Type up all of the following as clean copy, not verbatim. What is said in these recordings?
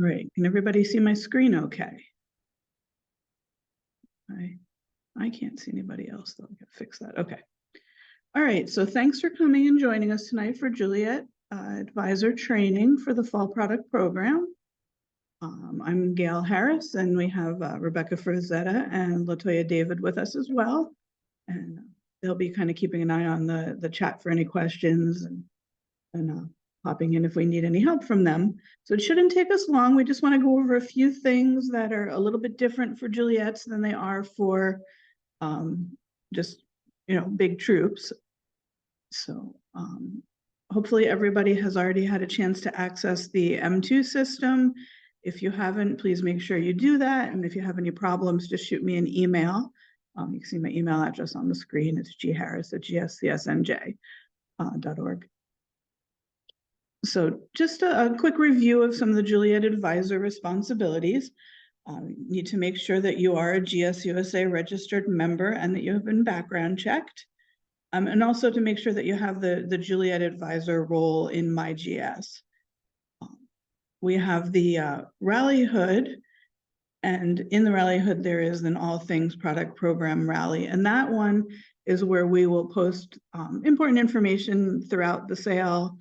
Great. Can everybody see my screen okay? I can't see anybody else, though. I gotta fix that. Okay. All right. So thanks for coming and joining us tonight for Juliette Advisor Training for the Fall Product Program. I'm Gail Harris, and we have Rebecca Frazetta and Latoya David with us as well. And they'll be kind of keeping an eye on the chat for any questions and popping in if we need any help from them. So it shouldn't take us long. We just want to go over a few things that are a little bit different for Juliette's than they are for just, big troops. So hopefully everybody has already had a chance to access the M2 system. If you haven't, please make sure you do that. And if you have any problems, just shoot me an email. You can see my email address on the screen. It's gharris@gscsnj.org. So just a quick review of some of the Juliette Advisor responsibilities. You need to make sure that you are a GSUSA registered member and that you have been background checked. And also to make sure that you have the Juliette Advisor role in MyGS. We have the Rally Hood, and in the Rally Hood there is an All Things Product Program Rally, and that one is where we will post important information throughout the sale,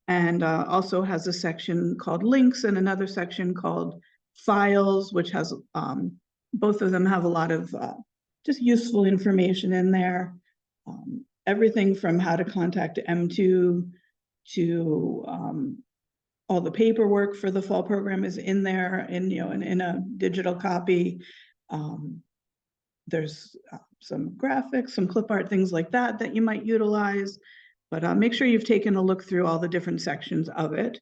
and also has a section called links and another section called files, which has both of them have a lot of just useful information in there. Everything from how to contact M2 to all the paperwork for the fall program is in there in a digital copy. There's some graphics, some clip art, things like that you might utilize. But make sure you've taken a look through all the different sections of it.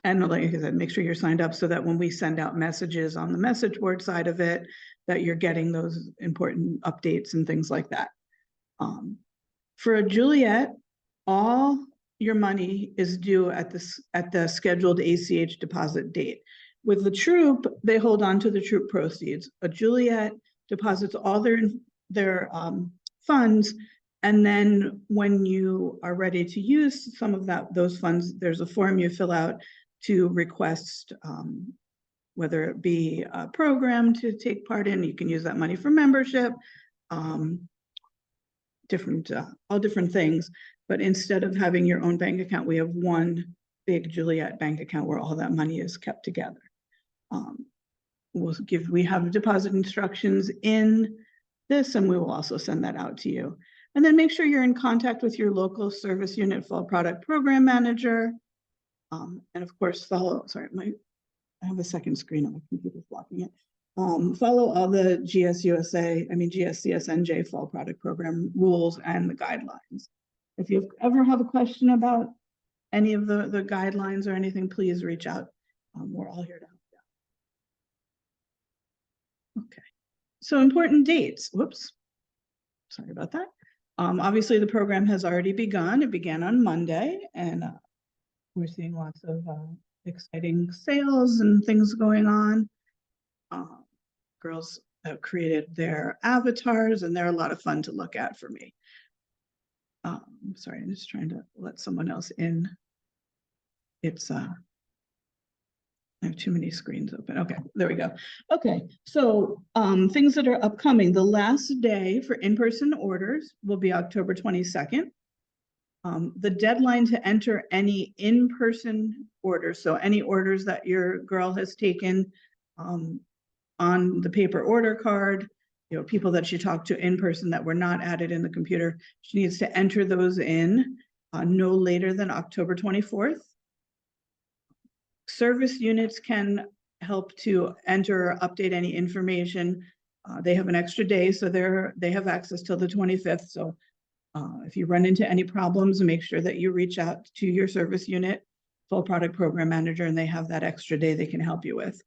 And like I said, make sure you're signed up so that when we send out messages on the message board side of it, that you're getting those important updates and things like that. For a Juliette, all your money is due at the scheduled ACH deposit date. With the troop, they hold on to the troop proceeds. A Juliette deposits all their funds, and then when you are ready to use some of those funds, there's a form you fill out to request whether it be a program to take part in. You can use that money for membership, all different things. But instead of having your own bank account, we have one big Juliette bank account where all that money is kept together. We have deposit instructions in this, and we will also send that out to you. And then make sure you're in contact with your local service unit fall product program manager. And of course, I have a second screen on my computer blocking it. Follow all the GSCSNJ fall product program rules and the guidelines. If you ever have a question about any of the guidelines or anything, please reach out. We're all here to help you. Okay, so important dates. Whoops, sorry about that. Obviously, the program has already begun. It began on Monday, and we're seeing lots of exciting sales and things going on. Girls have created their avatars, and they're a lot of fun to look at for me. Sorry, I'm just trying to let someone else in. I have too many screens open. Okay, there we go. Okay, so things that are upcoming. The last day for in-person orders will be October 22nd. The deadline to enter any in-person orders, so any orders that your girl has taken on the paper order card, people that she talked to in person that were not added in the computer, she needs to enter those in no later than October 24th. Service units can help to enter or update any information. They have an extra day, so they have access till the 25th. So if you run into any problems, make sure that you reach out to your service unit, full product program manager, and they have that extra day they can help you with.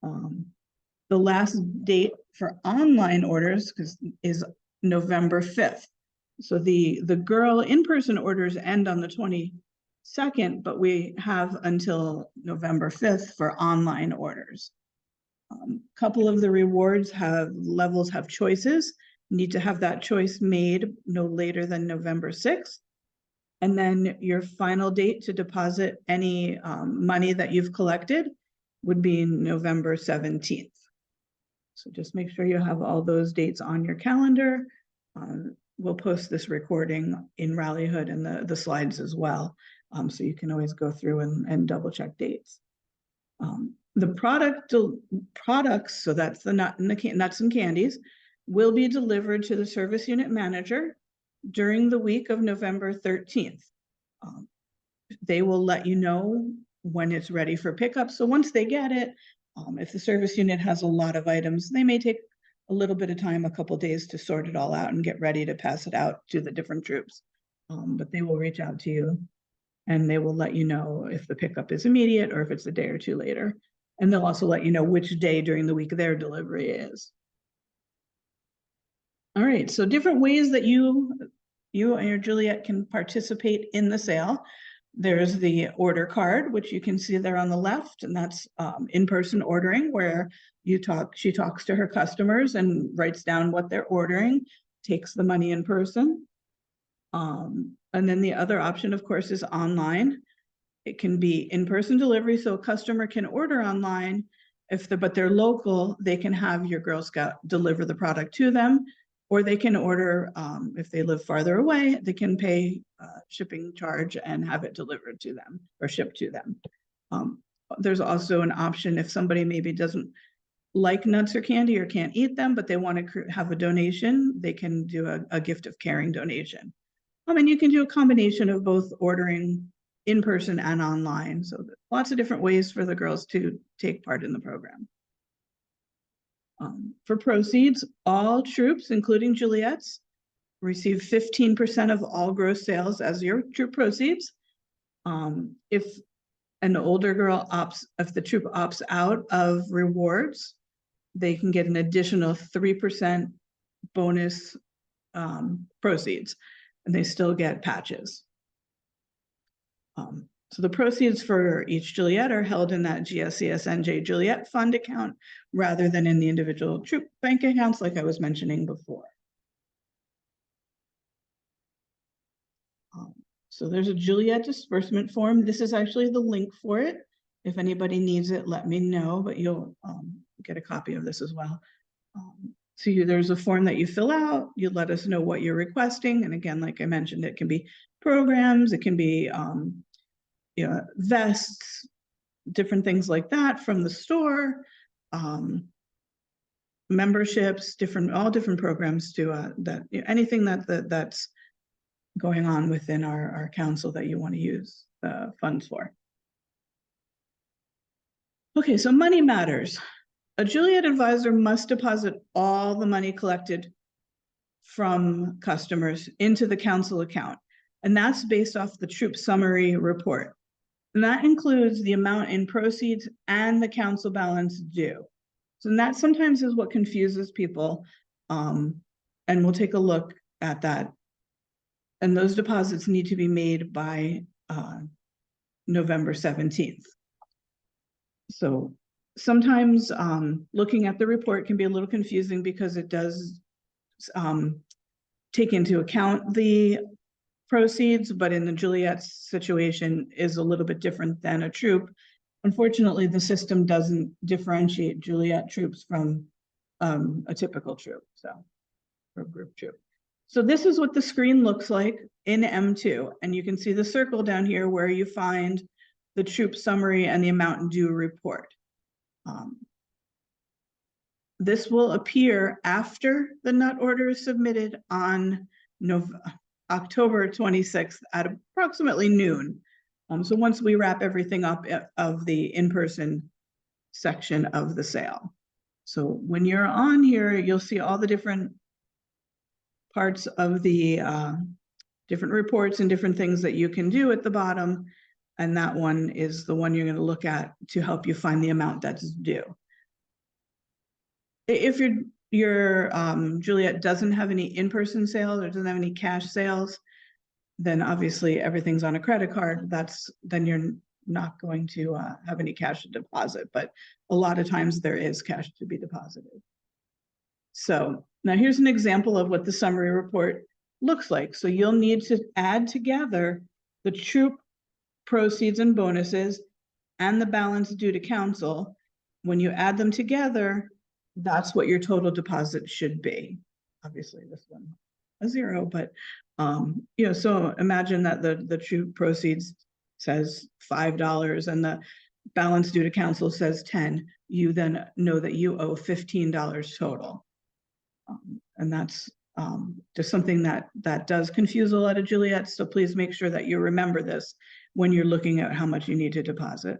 The last date for online orders is November 5th. So the girl in-person orders end on the 22nd, but we have until November 5th for online orders. Couple of the rewards levels have choices. You need to have that choice made no later than November 6th. And then your final date to deposit any money that you've collected would be November 17th. So just make sure you have all those dates on your calendar. We'll post this recording in Rallyhood and the slides as well. So you can always go through and double check dates. The products, so that's the nuts and candies, will be delivered to the service unit manager during the week of November 13th. They will let you know when it's ready for pickup. So once they get it, if the service unit has a lot of items, they may take a little bit of time, a couple of days to sort it all out and get ready to pass it out to the different troops. But they will reach out to you and they will let you know if the pickup is immediate or if it's a day or two later. And they'll also let you know which day during the week their delivery is. All right, so different ways that you and your Juliette can participate in the sale. There's the order card, which you can see there on the left, and that's in-person ordering, where she talks to her customers and writes down what they're ordering, takes the money in person. And then the other option, of course, is online. It can be in-person delivery, so a customer can order online. But they're local, they can have your Girl Scout deliver the product to them, or they can order, if they live farther away, they can pay shipping charge and have it delivered to them or shipped to them. There's also an option if somebody maybe doesn't like nuts or candy or can't eat them, but they want to have a donation, they can do a gift of caring donation. And you can do a combination of both ordering in person and online. So lots of different ways for the girls to take part in the program. For proceeds, all troops, including Juliette's, receive 15% of all gross sales as your troop proceeds. If an older girl if the troop opts out of rewards, they can get an additional 3% bonus proceeds, and they still get patches. So the proceeds for each Juliette are held in that GSCSNJ Juliette fund account rather than in the individual troop bank accounts like I was mentioning before. So there's a Juliette disbursement form. This is actually the link for it. If anybody needs it, let me know, but you'll get a copy of this as well. So there's a form that you fill out. You let us know what you're requesting. And again, like I mentioned, it can be programs, it can be vests, different things like that from the store, memberships, all different programs to anything that's going on within our council that you want to use funds for. Okay, so money matters. A Juliette advisor must deposit all the money collected from customers into the council account, and that's based off the troop summary report. And that includes the amount in proceeds and the council balance due. So that sometimes is what confuses people. And we'll take a look at that. And those deposits need to be made by November 17th. So sometimes looking at the report can be a little confusing because it does take into account the proceeds, but in the Juliette situation is a little bit different than a troop. Unfortunately, the system doesn't differentiate Juliette troops from a typical troop, or group troop. So this is what the screen looks like in M2, and you can see the circle down here where you find the troop summary and the amount due report. This will appear after the nut order is submitted on October 26th at approximately noon. So once we wrap everything up of the in-person section of the sale. So when you're on here, you'll see all the different parts of the different reports and different things that you can do at the bottom. And that one is the one you're going to look at to help you find the amount that's due. If your Juliette doesn't have any in-person sales or doesn't have any cash sales, then obviously everything's on a credit card. Then you're not going to have any cash to deposit, but a lot of times there is cash to be deposited. So now here's an example of what the summary report looks like. So you'll need to add together the troop proceeds and bonuses and the balance due to council, when you add them together, that's what your total deposit should be. Obviously, this one a 0, but so imagine that the troop proceeds says $5 and the balance due to council says 10. You then know that you owe $15 total, and that's just something that does confuse a lot of Juliettes. So please make sure that you remember this when you're looking at how much you need to deposit.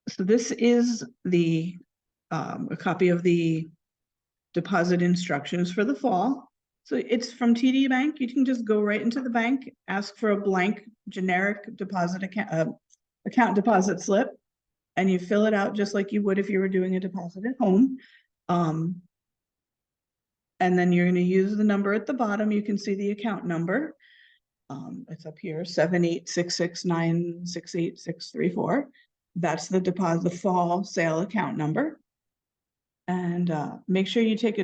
So this is a copy of the deposit instructions for the fall. So it's from TD Bank. You can just go right into the bank, ask for a blank generic deposit account deposit slip, and you fill it out just like you would if you were doing a deposit at home. And then you're going to use the number at the bottom. You can see the account number. It's up here, 78669686634. That's the deposit, the fall sale account number. And make sure you take a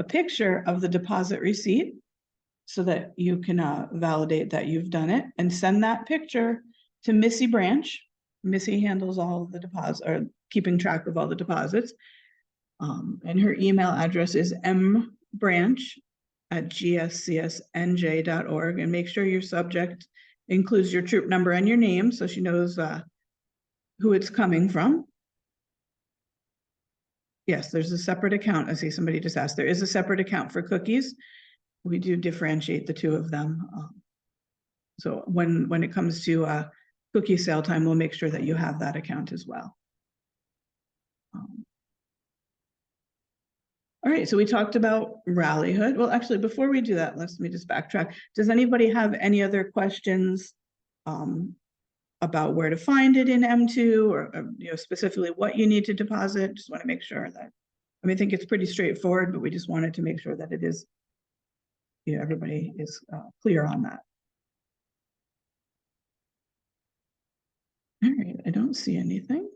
picture of the deposit receipt so that you can validate that you've done it, and send that picture to Missy Branch. Missy handles all of the deposits, or keeping track of all the deposits. And her email address is mbranch@gscsnj.org. And make sure your subject includes your troop number and your name so she knows who it's coming from. Yes, there's a separate account. I see somebody just asked. There is a separate account for cookies. We do differentiate the two of them. So when it comes to cookie sale time, we'll make sure that you have that account as well. All right, so we talked about Rallyhood. Well, actually, before we do that, let me just backtrack. Does anybody have any other questions about where to find it in M2, or specifically what you need to deposit? Just want to make sure that, I think it's pretty straightforward, but we just wanted to make sure that it is, everybody is clear on that. All right, I don't see anything.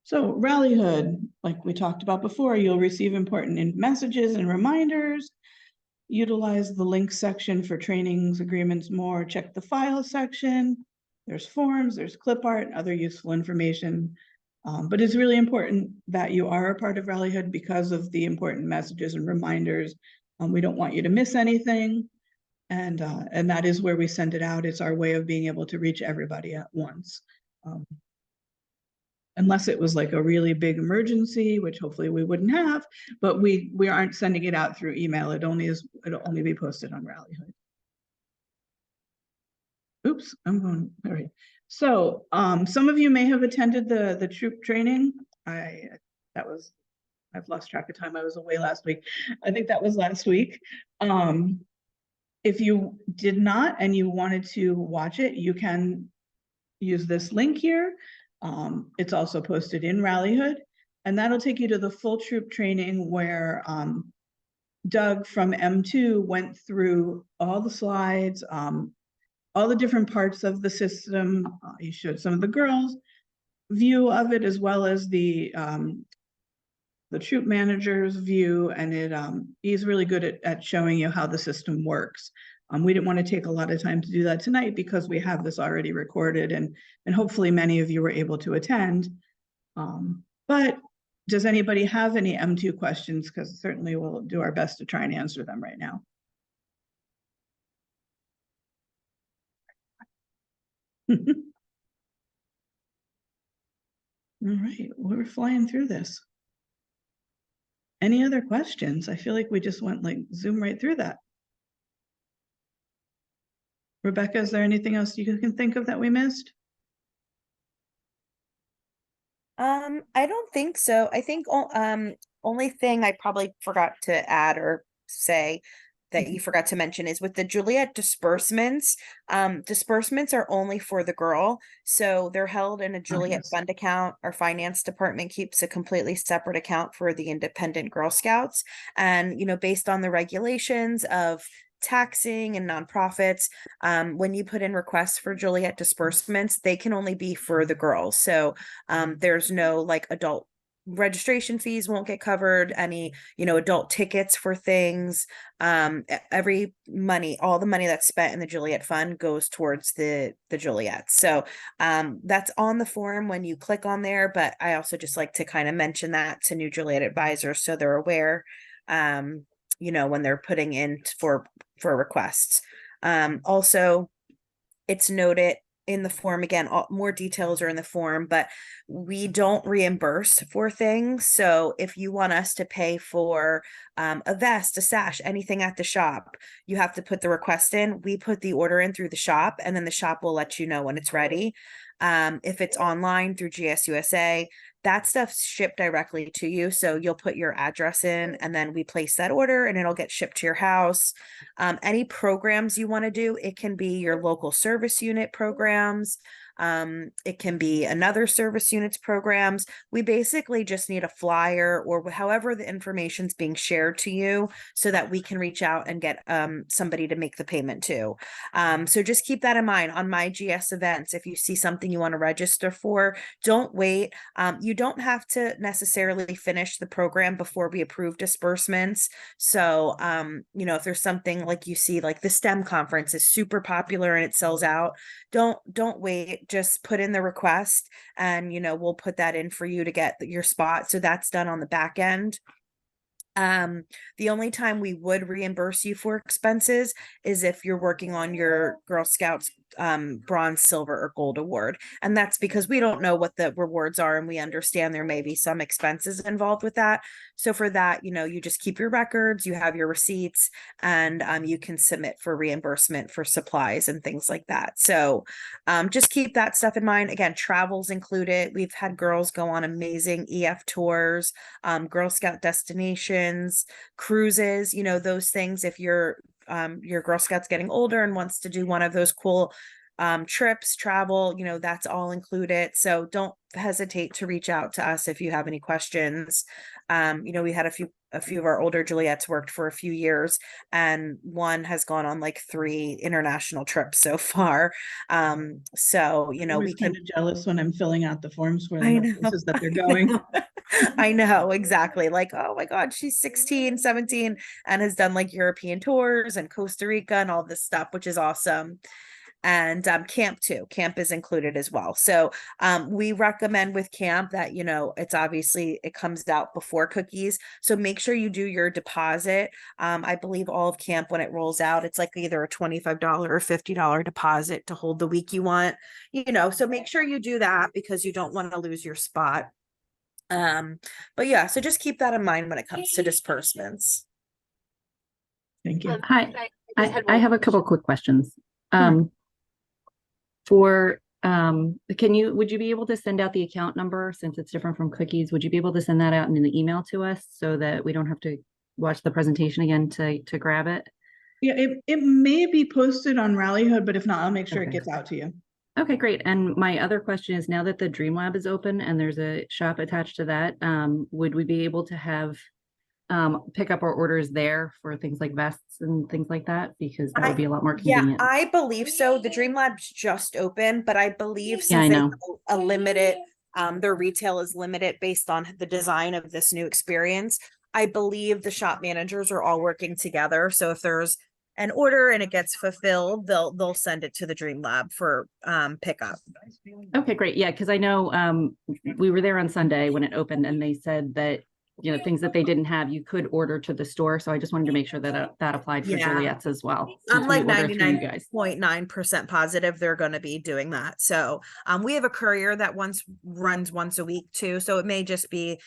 So Rallyhood, like we talked about before, you'll receive important messages and reminders. Utilize the links section for trainings, agreements, more. Check the file section. There's forms, there's clip art, other useful information. But it's really important that you are a part of Rallyhood because of the important messages and reminders. We don't want you to miss anything. And that is where we send it out. It's our way of being able to reach everybody at once. Unless it was like a really big emergency, which hopefully we wouldn't have, but we aren't sending it out through email. It'll only be posted on Rallyhood. Oops, I'm going, all right. So some of you may have attended the troop training. I've lost track of time. I was away last week. I think that was last week. If you did not and you wanted to watch it, you can use this link here. It's also posted in Rallyhood, and that'll take you to the full troop training where Doug from M2 went through all the slides, all the different parts of the system. He showed some of the girls' view of it, as well as the troop manager's view, and he's really good at showing you how the system works. We didn't want to take a lot of time to do that tonight because we have this already recorded, and hopefully many of you were able to attend. But does anybody have any M2 questions? Because certainly we'll do our best to try and answer them right now. All right, we're flying through this. Any other questions? I feel like we just went zoom right through that. Rebecca, is there anything else you can think of that we missed? I don't think so. I think only thing I probably forgot to add or say that you forgot to mention is with the Juliette disbursements. Disbursements are only for the girl, so they're held in a Juliette fund account. Our finance department keeps a completely separate account for the independent Girl Scouts, and based on the regulations of taxing and nonprofits, when you put in requests for Juliette disbursements, they can only be for the girls. So there's no adult registration fees won't get covered, any, adult tickets for things. Every money, all the money that's spent in the Juliette Fund goes towards the Juliette. So that's on the form when you click on there, but I also just like to kind of mention that to new Juliette advisors so they're aware, when they're putting in for requests. Also, it's noted in the form, again, more details are in the form, but we don't reimburse for things. So if you want us to pay for a vest, a sash, anything at the shop, you have to put the request in. We put the order in through the shop, and then the shop will let you know when it's ready. If it's online through GSUSA, that stuff's shipped directly to you. So you'll put your address in, and then we place that order and it'll get shipped to your house. Any programs you want to do, it can be your local service unit programs. It can be another service units programs. We basically just need a flyer or however the information's being shared to you so that we can reach out and get somebody to make the payment to. So just keep that in mind on my GS events. If you see something you want to register for, don't wait. You don't have to necessarily finish the program before we approve disbursements. So, if there's something like you see, like the STEM conference is super popular and it sells out, don't wait, just put in the request and, we'll put that in for you to get your spot. So that's done on the back end. The only time we would reimburse you for expenses is if you're working on your Girl Scouts bronze, silver, or gold award. And that's because we don't know what the rewards are, and we understand there may be some expenses involved with that. So for that, you just keep your records, you have your receipts, and you can submit for reimbursement for supplies and things like that. So just keep that stuff in mind. Again, travel's included. We've had girls go on amazing EF tours, Girl Scout destinations, cruises, those things. If your Girl Scout's getting older and wants to do one of those cool trips, travel, that's all included. So don't hesitate to reach out to us if you have any questions. We had a few of our older Juliettes worked for a few years, and one has gone on like 3 international trips so far. So, we can. Kind of jealous when I'm filling out the forms for I them, know. places that they're going. I know, exactly. Like, oh my God, she's 16, 17 and has done like European tours and Costa Rica and all this stuff, which is awesome. And camp too. Camp is included as well. So we recommend with camp that, it's obviously it comes out before cookies. So make sure you do your deposit. I believe all of camp, when it rolls out, it's like either a $25 or $50 deposit to hold the week you want, so make sure you do that because you don't want to lose your spot. But yeah, so just keep that in mind when it comes to disbursements. Thank you. Hi, I have a couple quick questions. Sure. Would you be able to send out the account number since it's different from cookies? Would you be able to send that out in the email to us so that we don't have to watch the presentation again to grab it? Yeah, it may be posted on Rallyhood, but if not, I'll make sure it gets out to you. Okay, great. And my other question is, now that the Dream Lab is open and there's a shop attached to that, would we be able to have pick up our orders there for things like vests and things like that? Because that would be a lot more convenient. Yeah, I believe so. The Dream Lab's just open, but I believe since I they know. have a limited, their retail is limited based on the design of this new experience. I believe the shop managers are all working together. So if there's an order and it gets fulfilled, they'll send it to the Dream Lab for pickup. Okay, great. Yeah, because I know we were there on Sunday when it opened, and they said that things that they didn't have, you could order to the store. So I just wanted to make sure that that applied for Juliette's as well. I'm like 99.9% positive they're going to be doing that. So we have a courier that runs once a week too. So it may just be,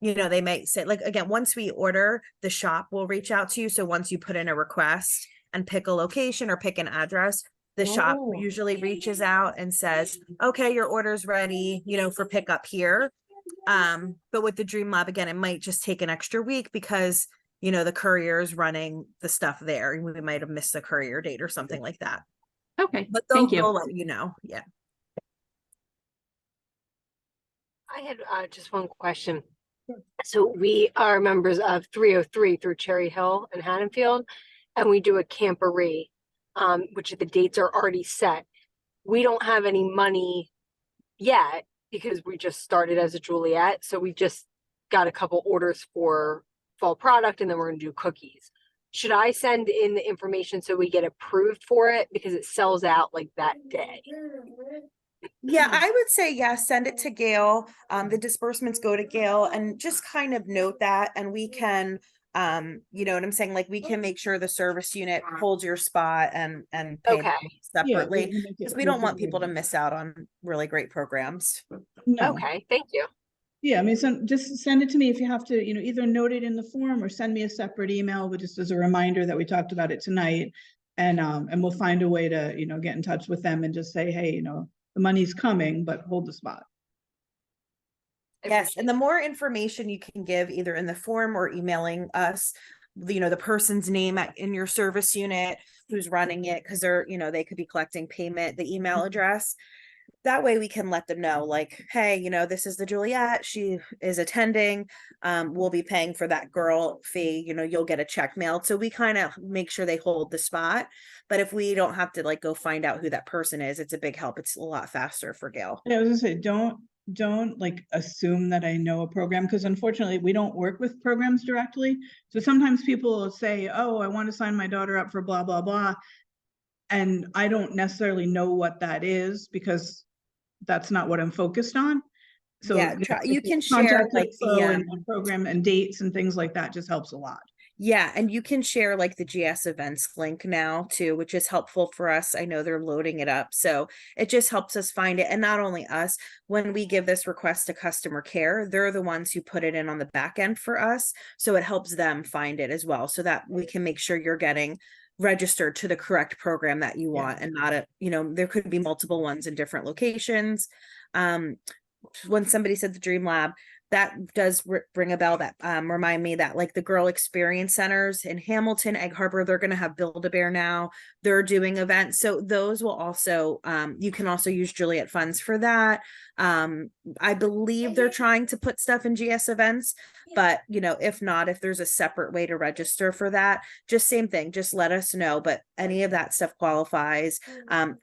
they may say, like, again, once we order, the shop will reach out to you. So once you put in a request and pick a location or pick an address, the shop usually reaches out and says, okay, your order's ready, for pickup here. But with the Dream Lab, again, it might just take an extra week because, the courier is running the stuff there. We might have missed the courier date or something like that. Okay, but thank you. They'll let you know. Yeah. I had just one question. So we are members of 303 through Cherry Hill and Haddonfield, and we do a camporee, which the dates are already set. We don't have any money yet because we just started as a Juliette. So we just got a couple orders for fall product and then we're gonna do cookies. Should I send in the information so we get approved for it because it sells out like that day? Yeah, I would say, yeah, send it to Gail. The disbursements go to Gail and just kind of note that, and we can, you know what I'm saying? Like, we can make sure the service unit holds your spot and pay Okay. separately, because we don't want people to miss out on really great programs. No. Okay, thank you. Yeah, I mean, just send it to me if you have to, you know, either note it in the form or send me a separate email, but just as a reminder that we talked about it tonight. And we'll find a way to, you know, get in touch with them and just say, hey, you know, the money's coming, but hold the spot. Yes, and the more information you can give either in the form or emailing us, you know, the person's name in your service unit, who's running it, because they're, you know, they could be collecting payment, the email address. That way we can let them know, like, hey, you know, this is the Juliette, she is attending, we'll be paying for that girl fee, you know, you'll get a check mailed. So we kind of make sure they hold the spot. But if we don't have to like go find out who that person is, it's a big help. It's a lot faster for Gail. Yeah, I was gonna say, don't like assume that I know a program, because unfortunately we don't work with programs directly. So sometimes people will say, oh, I want to sign my daughter up for blah, blah, blah. And I don't necessarily know what that is because that's not what I'm focused on. So Yeah, you can share contact like info the and program and dates and things like that just helps a lot. yeah, and you can share like the GS events link now too, which is helpful for us. I know they're loading it up. So it just helps us find it. And not only us, when we give this request to customer care, they're the ones who put it in on the back end for us. So it helps them find it as well, so that we can make sure you're getting registered to the correct program that you want, and not a, you know, there could be multiple ones in different locations. When somebody said the Dream Lab, that does ring a bell. That remind me that like the Girl Experience Centers in Hamilton, Egg Harbor, they're going to have Build-A-Bear now. They're doing events, so those will also you can also use Juliette funds for that. I believe they're trying to put stuff in GS events, but you know, if not, if there's a separate way to register for that, just same thing, just let us know. But any of that stuff qualifies.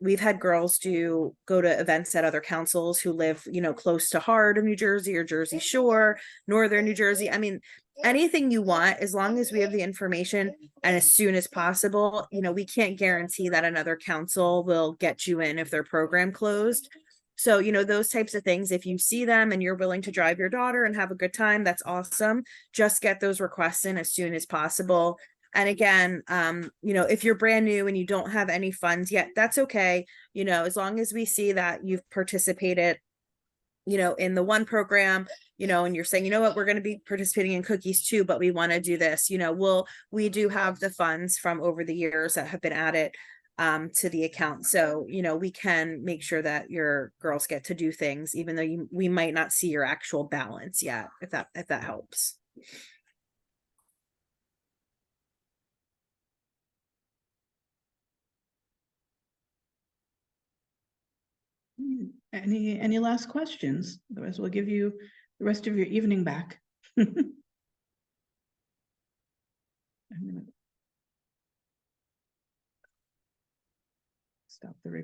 We've had girls go to events at other councils who live, you know, close to Hard of New Jersey or Jersey Shore, Northern New Jersey. I mean, anything you want, as long as we have the information and as soon as possible. You know, we can't guarantee that another council will get you in if their program closed. So, you know, those types of things, if you see them and you're willing to drive your daughter and have a good time, that's awesome. Just get those requests in as soon as possible. And again, you know, if you're brand new and you don't have any funds yet, that's okay. You know, as long as we see that you've participated, you know, in the one program, you know, and you're saying, you know what, we're going to be participating in cookies too, but we want to do this, you know, we do have the funds from over the years that have been added to the account. So, you know, we can make sure that your girls get to do things, even though we might not see your actual balance yet, if that helps. Any last questions? Otherwise, we'll give you the rest of your evening back. I'm gonna stop the recording.